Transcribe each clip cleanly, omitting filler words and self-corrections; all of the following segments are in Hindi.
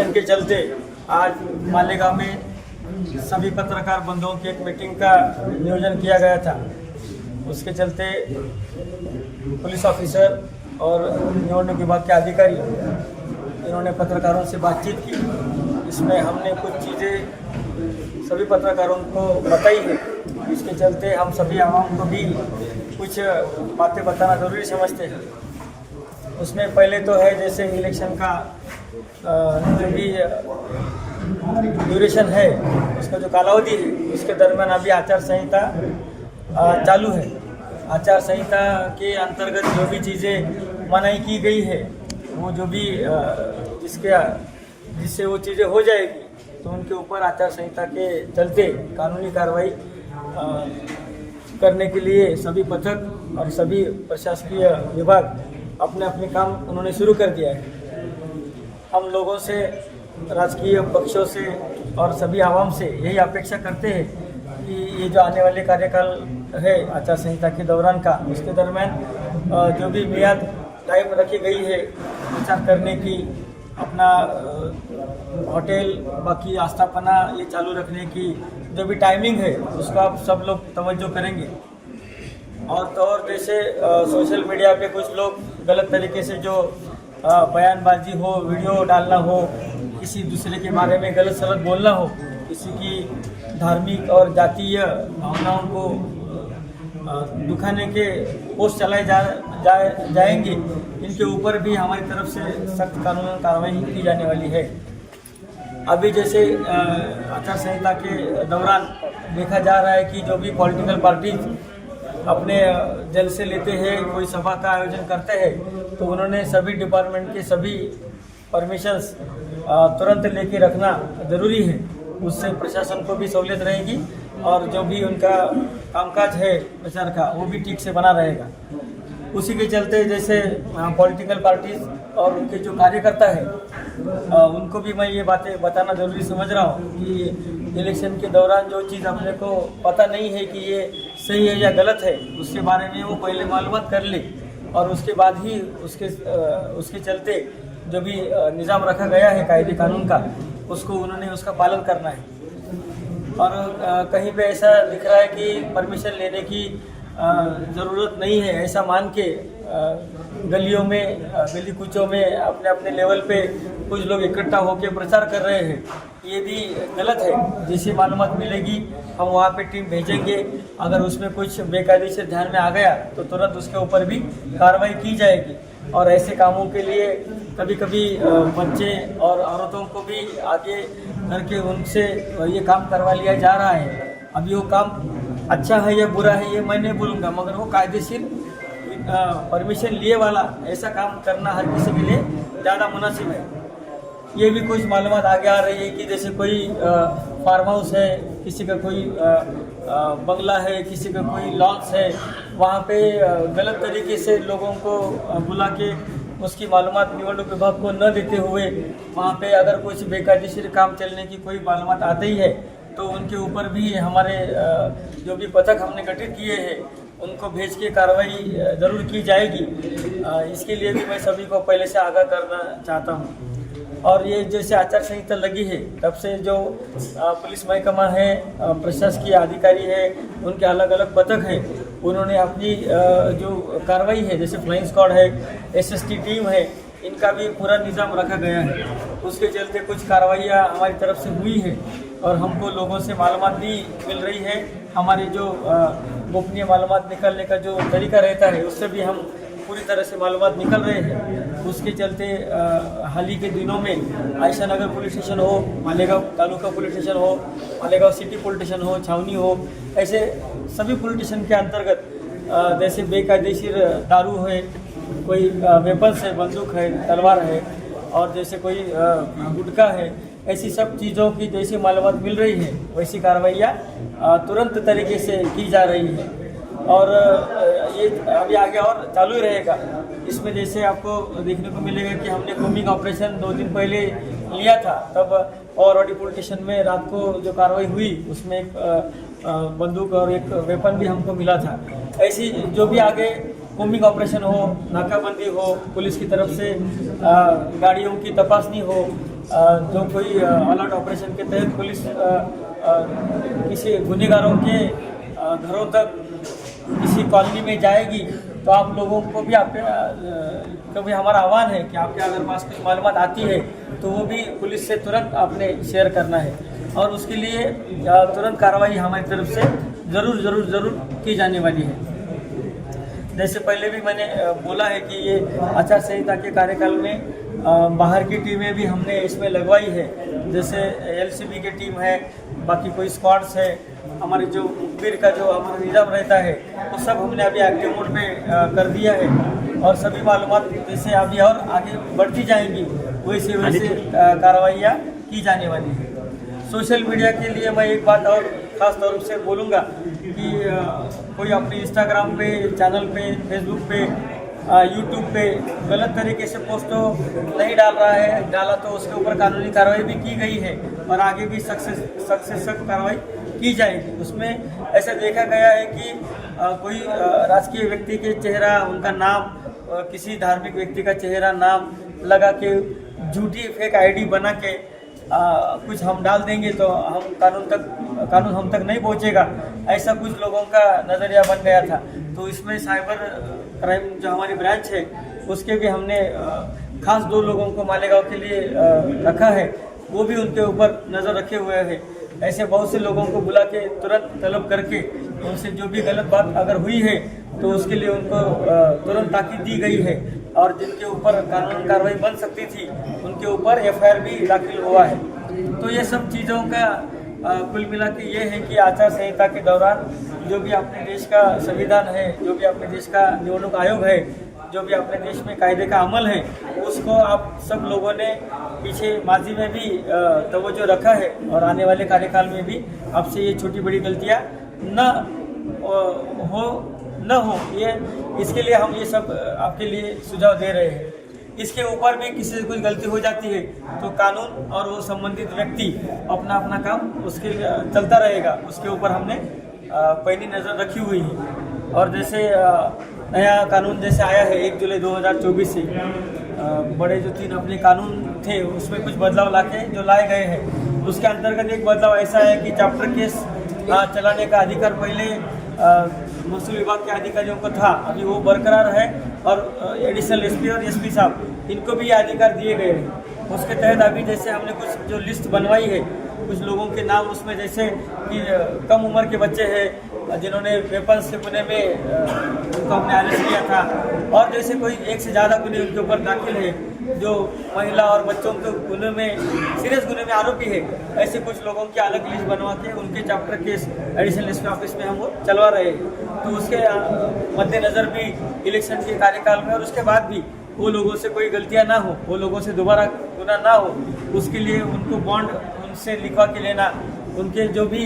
इलेक्शन के चलते आज मालेगांव में सभी पत्रकार बंधुओं की एक मीटिंग का नियोजन किया गया था। उसके चलते पुलिस ऑफिसर और निवडणूक विभाग के अधिकारी इन्होंने पत्रकारों से बातचीत की। इसमें हमने कुछ चीज़ें सभी पत्रकारों को बताई है। इसके चलते हम सभी आवाम को भी कुछ बातें बताना ज़रूरी समझते हैं। उसमें पहले तो है जैसे इलेक्शन का जो भी ड्यूरेशन है, उसका जो कालावधि है, उसके दरमियान अभी आचार संहिता चालू है। आचार संहिता के अंतर्गत जो भी चीज़ें मनाही की गई है, वो जो भी जिससे वो चीज़ें हो जाएगी, तो उनके ऊपर आचार संहिता के चलते कानूनी कार्रवाई करने के लिए सभी पथक और सभी प्रशासकीय विभाग अपने अपने काम उन्होंने शुरू कर दिया है। हम लोगों से, राजकीय पक्षों से और सभी आवाम से यही अपेक्षा करते हैं कि ये जो आने वाले कार्यकाल है आचार संहिता के दौरान का, उसके दरमियान जो भी मियाद टाइम रखी गई है प्रचार करने की, अपना होटल बाकी आस्थापना ये चालू रखने की जो भी टाइमिंग है, उसको आप सब लोग तवज्जो करेंगे। और जैसे सोशल मीडिया पे कुछ लोग गलत तरीके से जो बयानबाजी हो, वीडियो डालना हो, किसी दूसरे के बारे में गलत सलत बोलना हो, किसी की धार्मिक और जातीय भावनाओं को दुखाने के पोस्ट चलाए जाएंगे, इनके ऊपर भी हमारी तरफ से सख्त कानूनी कार्रवाई की जाने वाली है। अभी जैसे आचार संहिता के दौरान देखा जा रहा है कि जो भी पॉलिटिकल पार्टीज अपने जलसे लेते हैं, कोई सभा का आयोजन करते हैं, तो उन्होंने सभी डिपार्टमेंट के सभी परमिशंस तुरंत लेके रखना ज़रूरी है। उससे प्रशासन को भी सहूलियत रहेगी और जो भी उनका कामकाज है प्रचार का, वो भी ठीक से बना रहेगा। उसी के चलते जैसे पॉलिटिकल पार्टीज और उनके जो कार्यकर्ता है, उनको भी मैं ये बातें बताना ज़रूरी समझ रहा हूँ कि इलेक्शन के दौरान जो चीज़ अपने को पता नहीं है कि ये सही है या गलत है, उसके बारे में वो पहले मालूमात कर ले और उसके बाद ही उसके चलते जो भी निज़ाम रखा गया है कायदे कानून का, उसको उन्होंने उसका पालन करना है। और कहीं पे ऐसा दिख रहा है कि परमिशन लेने की ज़रूरत नहीं है, ऐसा मान के गलियों में, गली कूचों में अपने अपने लेवल पे कुछ लोग इकट्ठा होकर प्रचार कर रहे हैं, ये भी गलत है। जैसी मालूमात मिलेगी हम वहाँ पे टीम भेजेंगे। अगर उसमें कुछ बेकायदेसर ध्यान में आ गया तो तुरंत उसके ऊपर भी कार्रवाई की जाएगी। और ऐसे कामों के लिए कभी कभी बच्चे और औरतों को भी आगे करके उनसे ये काम करवा लिया जा रहा है। अभी वो काम अच्छा है या बुरा है ये मैं नहीं बोलूँगा, मगर वो कायदेशीर परमिशन लिए वाला ऐसा काम करना हर किसी के लिए ज़्यादा मुनासिब है। ये भी कुछ मालूमात आगे आ रही है कि जैसे कोई फार्म हाउस है, किसी का कोई बंगला है, किसी का कोई लॉन्स है, वहाँ पे गलत तरीके से लोगों को बुला के उसकी मालूमात निवडणूक विभाग को न देते हुए वहाँ पे अगर कुछ बेकायदेशीर काम चलने की कोई मालूमात आती ही है तो उनके ऊपर भी हमारे जो भी पथक हमने गठित किए हैं उनको भेज के कार्रवाई ज़रूर की जाएगी। इसके लिए भी मैं सभी को पहले से आगाह करना चाहता हूँ। और ये जैसे आचार संहिता लगी है तब से जो पुलिस महकमा है, प्रशासकीय अधिकारी है, उनके अलग अलग पथक हैं, उन्होंने अपनी जो कार्रवाई है, जैसे फ्लाइंग स्क्वाड है, SST टीम है, इनका भी पूरा निज़ाम रखा गया है। उसके चलते कुछ कार्रवाइयाँ हमारी तरफ से हुई है और हमको लोगों से मालूमात भी मिल रही है। हमारी जो गोपनीय मालूमात निकलने का जो तरीका रहता है उससे भी हम पूरी तरह से मालूमात निकल रहे हैं। उसके चलते हाल ही के दिनों में आयशा नगर पुलिस स्टेशन हो, मालेगांव तालुका पुलिस स्टेशन हो, मालेगांव सिटी पुलिस स्टेशन हो, छावनी हो, ऐसे सभी पुलिस स्टेशन के अंतर्गत जैसे बेकायदेशीर दारू है, कोई वेपन्स है, बंदूक है, तलवार है और जैसे कोई गुटखा है, ऐसी सब चीज़ों की जैसी मालूमात मिल रही है वैसी कार्रवाइयाँ तुरंत तरीके से की जा रही है। और ये अभी आगे और चालू ही रहेगा। इसमें जैसे आपको देखने को मिलेगा कि हमने कोमिंग ऑपरेशन 2 दिन पहले लिया था, तब औरवाड़ी पुलिस स्टेशन में रात को जो कार्रवाई हुई उसमें एक बंदूक और एक वेपन भी हमको मिला था। ऐसी जो भी आगे कोमिंग ऑपरेशन हो, नाकाबंदी हो, पुलिस की तरफ से गाड़ियों की तपासनी हो, जो कोई अलर्ट ऑपरेशन के तहत पुलिस किसी गुनहगारों के घरों तक किसी कॉलोनी में जाएगी, तो आप लोगों को भी कभी हमारा आह्वान है कि आपके अगर पास कुछ मालूमात आती है तो वो भी पुलिस से तुरंत आपने शेयर करना है, और उसके लिए तुरंत कार्रवाई हमारी तरफ से ज़रूर की जाने वाली है। जैसे पहले भी मैंने बोला है कि ये आचार संहिता के कार्यकाल में बाहर की टीमें भी हमने इसमें लगवाई है, जैसे एलसीबी की टीम है, बाकी कोई स्क्वाड्स है, हमारे जो मुखबिर का जो हमारा निज़ाम रहता है वो सब हमने अभी एक्टिव मोड पे कर दिया है, और सभी मालूमात जैसे अभी और आगे बढ़ती जाएंगी वैसे कार्रवाइयाँ की जाने वाली है। सोशल मीडिया के लिए मैं एक बात और ख़ास तौर से बोलूँगा कि कोई अपने इंस्टाग्राम पे, चैनल पे, फेसबुक पे, यूट्यूब पे गलत तरीके से पोस्ट तो नहीं डाल रहा है, डाला तो उसके ऊपर कानूनी कार्रवाई भी की गई है और आगे भी सख्त कार्रवाई की जाएगी। उसमें ऐसा देखा गया है कि कोई राजकीय व्यक्ति के चेहरा, उनका नाम, किसी धार्मिक व्यक्ति का चेहरा, नाम लगा के झूठी फेक आईडी बना के कुछ हम डाल देंगे तो कानून हम तक नहीं पहुंचेगा, ऐसा कुछ लोगों का नज़रिया बन गया था। तो इसमें साइबर क्राइम जो हमारी ब्रांच है उसके भी हमने खास 2 लोगों को मालेगांव के लिए रखा है, वो भी उनके ऊपर नज़र रखे हुए हैं। ऐसे बहुत से लोगों को बुला के तुरंत तलब करके उनसे जो भी गलत बात अगर हुई है तो उसके लिए उनको तुरंत ताकीद दी गई है, और जिनके ऊपर कानूनी कार्रवाई बन सकती थी उनके ऊपर एफआईआर भी दाखिल हुआ है। तो ये सब चीज़ों का कुल मिला के ये है कि आचार संहिता के दौरान जो भी अपने देश का संविधान है, जो भी अपने देश का नियामक आयोग है, जो भी अपने देश में कायदे का अमल है, उसको आप सब लोगों ने पीछे माजी में भी तवज्जो रखा है, और आने वाले कार्यकाल में भी आपसे ये छोटी बड़ी गलतियाँ न हो ये इसके लिए हम ये सब आपके लिए सुझाव दे रहे हैं। इसके ऊपर भी किसी से कुछ गलती हो जाती है तो कानून और वो संबंधित व्यक्ति अपना काम उसके चलता रहेगा, उसके ऊपर हमने पैनी नज़र रखी हुई है। और जैसे नया कानून जैसे आया है 1 जुलाई 2024 से, बड़े जो 3 अपने कानून थे उसमें कुछ बदलाव जो लाए गए हैं, उसके अंतर्गत एक बदलाव ऐसा है कि चैप्टर केस चलाने का अधिकार पहले महसूल विभाग के अधिकारियों को था, अभी वो बरकरार है, और एडिशनल एसपी और एसपी साहब इनको भी ये अधिकार दिए गए हैं। उसके तहत अभी जैसे हमने कुछ जो लिस्ट बनवाई है, कुछ लोगों के नाम उसमें जैसे कि कम उम्र के बच्चे हैं जिन्होंने वेपन्स के गुने में उनको हमने अरेस्ट किया था, और जैसे कोई 1 से ज़्यादा गुने उनके ऊपर दाखिल है, जो महिला और बच्चों के गुने में सीरियस गुने में आरोपी है, ऐसे कुछ लोगों की अलग लिस्ट बनवा के उनके chapter case additional SP office में हम वो चलवा रहे हैं। तो उसके मद्देनज़र भी इलेक्शन के कार्यकाल में और उसके बाद भी वो लोगों से कोई गलतियां ना हो, वो लोगों से दोबारा गुनाह ना हो, उसके लिए उनको बॉन्ड उनसे लिखवा के लेना, उनके जो भी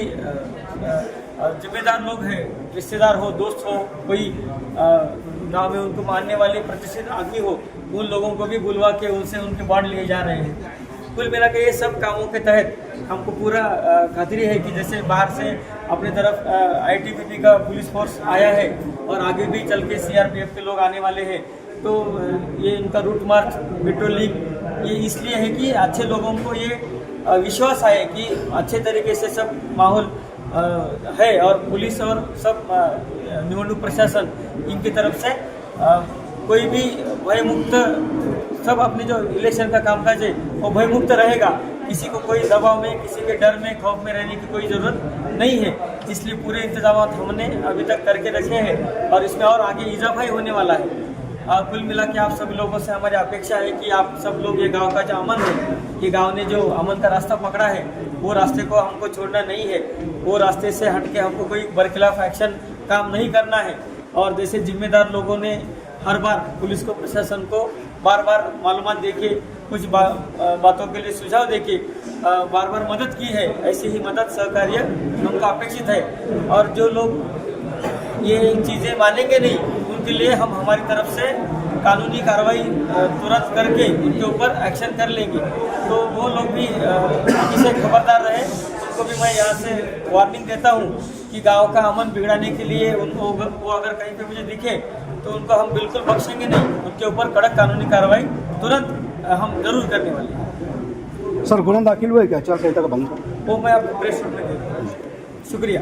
जिम्मेदार लोग हैं, रिश्तेदार हो, दोस्त हो, कोई गांव में उनको मानने वाले प्रतिष्ठित आदमी हो, उन लोगों को भी बुलवा के उनसे उनके बॉन्ड लिए जा रहे हैं। कुल मिला के ये सब कामों के तहत हमको पूरा खातिरी है कि जैसे बाहर से अपनी तरफ आईटीबीपी का पुलिस फोर्स आया है और आगे भी चल के सीआरपीएफ के लोग आने वाले हैं, तो ये इनका रूट मार्च, पेट्रोलिंग ये इसलिए है कि अच्छे लोगों को ये विश्वास आए कि अच्छे तरीके से सब माहौल है, और पुलिस और सब निवडणूक प्रशासन इनकी तरफ से कोई भी भयमुक्त, सब अपने जो इलेक्शन का कामकाज है वो भयमुक्त रहेगा। किसी को कोई दबाव में, किसी के डर में, खौफ में रहने की कोई ज़रूरत नहीं है। इसलिए पूरे इंतजाम हमने अभी तक करके रखे हैं और इसमें और आगे इजाफा ही होने वाला है। कुल मिला के आप सभी लोगों से हमारी अपेक्षा है कि आप सब लोग ये गांव का जो अमन है, ये गांव ने जो अमन का रास्ता पकड़ा है, वो रास्ते को हमको छोड़ना नहीं है, वो रास्ते से हट के हमको कोई बरखिलाफ एक्शन काम नहीं करना है। और जैसे जिम्मेदार लोगों ने हर बार पुलिस को, प्रशासन को बार बार मालूमात देके, कुछ बातों के लिए सुझाव देके बार बार मदद की है, ऐसी ही मदद सहकार्य हमको अपेक्षित है। और जो लोग ये चीज़ें मानेंगे नहीं, उनके लिए हम हमारी तरफ से कानूनी कार्रवाई तुरंत करके उनके ऊपर एक्शन कर लेंगे। तो वो लोग भी इसे खबरदार रहे। उनको भी मैं यहाँ से वार्निंग देता हूँ कि गांव का अमन बिगड़ाने के लिए उनको, वो अगर कहीं पे मुझे दिखे तो उनको हम बिल्कुल बख्शेंगे नहीं, उनके ऊपर कड़क कानूनी कार्रवाई तुरंत हम जरूर करने वाले हैं। सर गुन्हा दाखिल हुआ है क्या आचार संहिता का भंग? वो मैं आपको प्रेस नोट में दे दूँगा। शुक्रिया।